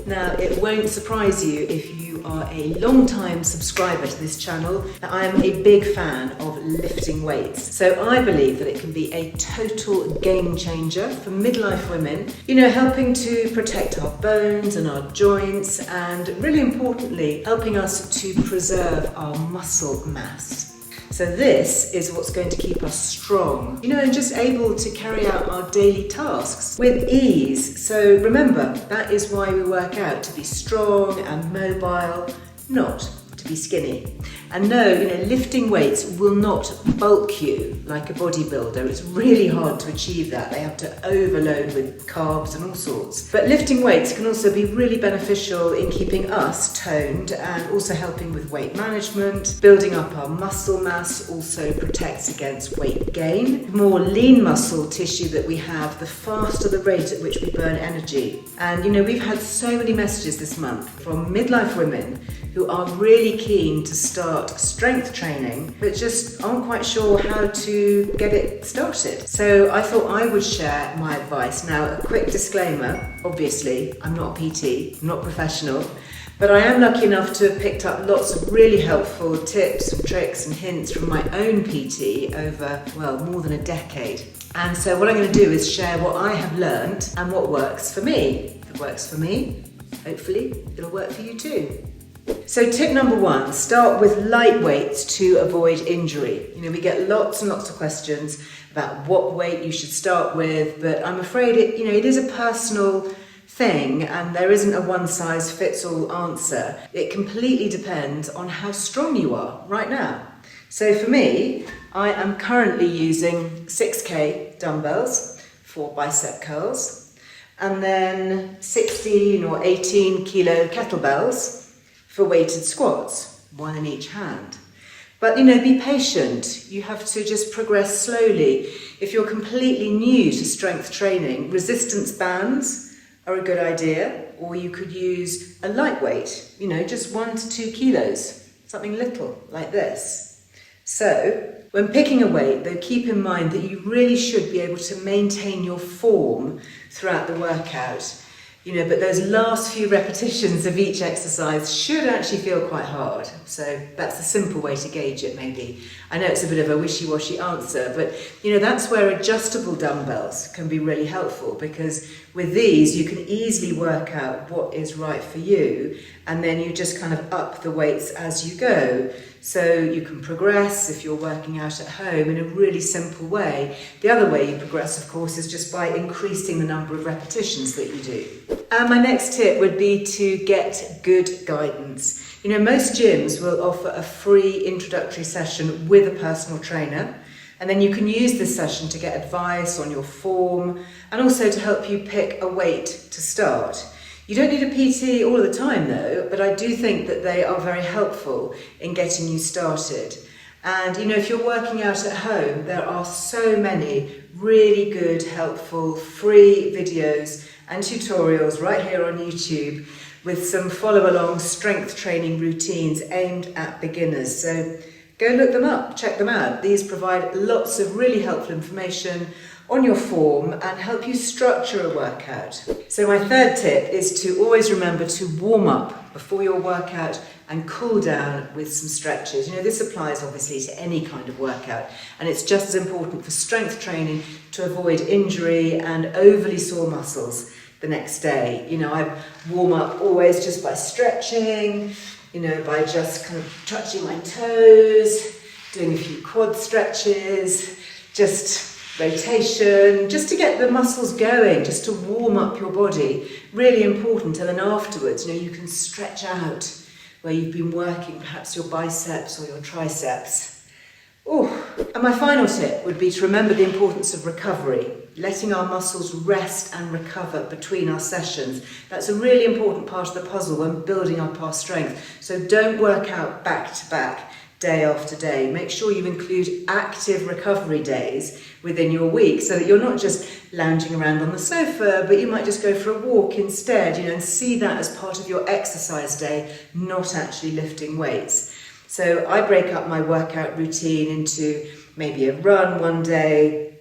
Now, it won't surprise you if you are a long-time subscriber to this channel that I am a big fan of lifting weights. So I believe that it can be a total game changer for midlife women, you know, helping to protect our bones and our joints, and really importantly, helping us to preserve our muscle mass. So this is what's going to keep us strong, you know, and just able to carry out our daily tasks with ease. So remember, that is why we work out, to be strong and mobile, not to be skinny. And no, you know, lifting weights will not bulk you like a bodybuilder. It's really hard to achieve that. They have to overload with carbs and all sorts. But lifting weights can also be really beneficial in keeping us toned and also helping with weight management. Building up our muscle mass also protects against weight gain. The more lean muscle tissue that we have, the faster the rate at which we burn energy. And you know, we've had so many messages this month from midlife women who are really keen to start strength training but just aren't quite sure how to get it started. So I thought I would share my advice. Now, a quick disclaimer, obviously I'm not a PT, I'm not professional, but I am lucky enough to have picked up lots of really helpful tips and tricks and hints from my own PT over, well, more than a decade. And so what I'm going to do is share what I have learned and what works for me. If it works for me, hopefully it'll work for you too. So tip number one, start with light weights to avoid injury. You know, we get lots and lots of questions about what weight you should start with, but I'm afraid it is a personal thing and there isn't a one size fits all answer. It completely depends on how strong you are right now. So for me, I am currently using 6K dumbbells for bicep curls, and then 16 or 18 kilo kettlebells for weighted squats, one in each hand. But you know, be patient. You have to just progress slowly. If you're completely new to strength training, resistance bands are a good idea, or you could use a lightweight, you know, just 1 to 2 kilos, something little like this. So when picking a weight, though, keep in mind that you really should be able to maintain your form throughout the workout. You know, but those last few repetitions of each exercise should actually feel quite hard. So that's a simple way to gauge it, maybe. I know it's a bit of a wishy-washy answer, but you know, that's where adjustable dumbbells can be really helpful, because with these you can easily work out what is right for you, and then you just kind of up the weights as you go. So you can progress if you're working out at home in a really simple way. The other way you progress, of course, is just by increasing the number of repetitions that you do. And my next tip would be to get good guidance. You know, most gyms will offer a free introductory session with a personal trainer, and then you can use this session to get advice on your form and also to help you pick a weight to start. You don't need a PT all of the time though, but I do think that they are very helpful in getting you started. And you know, if you're working out at home, there are so many really good, helpful, free videos and tutorials right here on YouTube with some follow-along strength training routines aimed at beginners. So go look them up, check them out. These provide lots of really helpful information on your form and help you structure a workout. So my third tip is to always remember to warm up before your workout and cool down with some stretches. You know, this applies obviously to any kind of workout, and it's just as important for strength training to avoid injury and overly sore muscles the next day. You know, I warm up always just by stretching, you know, by just kind of touching my toes, doing a few quad stretches, just rotation, just to get the muscles going, just to warm up your body. Really important. And then afterwards, you know, you can stretch out where you've been working, perhaps your biceps or your triceps. Ooh. And my final tip would be to remember the importance of recovery, letting our muscles rest and recover between our sessions. That's a really important part of the puzzle when building up our strength. So don't work out back to back, day after day. Make sure you include active recovery days within your week so that you're not just lounging around on the sofa, but you might just go for a walk instead, you know, and see that as part of your exercise day, not actually lifting weights. So I break up my workout routine into maybe a run one day,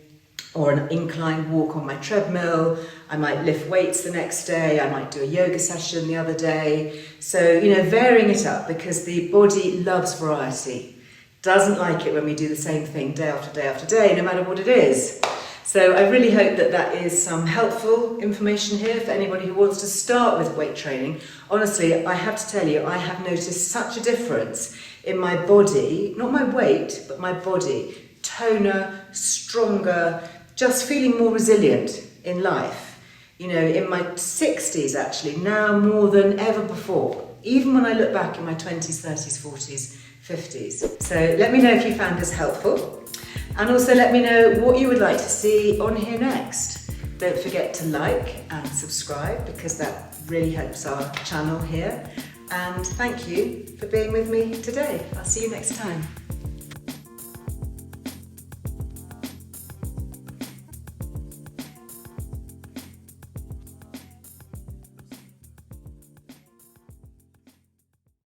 or an incline walk on my treadmill. I might lift weights the next day. I might do a yoga session the other day. So, varying it up, because the body loves variety. Doesn't like it when we do the same thing day after day after day, no matter what it is. So I really hope that is some helpful information here for anybody who wants to start with weight training. Honestly, I have to tell you, I have noticed such a difference in my body, not my weight, but my body. Toner, stronger, just feeling more resilient in life. In my 60s actually, now more than ever before. Even when I look back in my 20s, 30s, 40s, 50s. So let me know if you found this helpful. And also let me know what you would like to see on here next. Don't forget to like and subscribe, because that really helps our channel here. And thank you for being with me today. I'll see you next time.